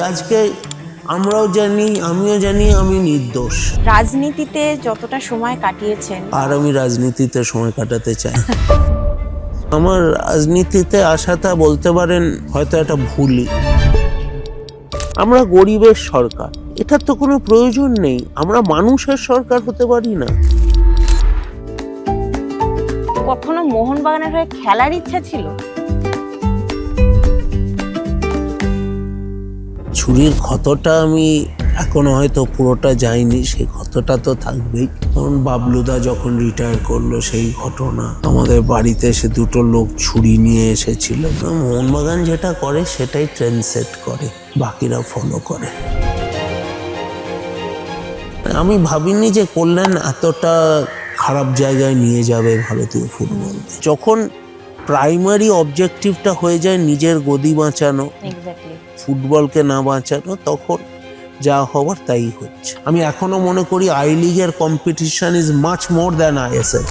আজকে আমরাও জানি, আমিও জানি আমি নির্দোষ। রাজনীতিতে যতটা সময় কাটিয়েছেন, আর আমি রাজনীতিতে সময় কাটাতে চাই। আমার রাজনীতিতে আসাটা বলতে পারেন হয়তো একটা ভুলই। আমরা গরিবের সরকার, এটার তো কোনো প্রয়োজন নেই। আমরা মানুষের সরকার হতে পারি না? কখনো মোহনবাগানের হয়ে খেলার ইচ্ছা ছিল? ছুরির ক্ষতটা আমি এখনো হয়তো পুরোটা যায়নি, সেই ক্ষতটা তো থাকবেই। কারণ বাবলুদা যখন রিটায়ার করলো সেই ঘটনা, আমাদের বাড়িতে এসে দুটো লোক ছুরি নিয়ে এসেছিল। মোহনবাগান যেটা করে সেটাই ট্রেন্ড সেট করে, বাকিরা ফলো করে। আমি ভাবিনি যে কল্যাণ এতটা খারাপ জায়গায় নিয়ে যাবে ভারতীয় ফুটবল। যখন প্রাইমারি অবজেক্টিভটা হয়ে যায় নিজের গদি বাঁচানো, ফুটবলকে না বাঁচানো, তখন যা হবার তাই হচ্ছে। আমি এখনো মনে করি আই লিগের competition is much more than ISL.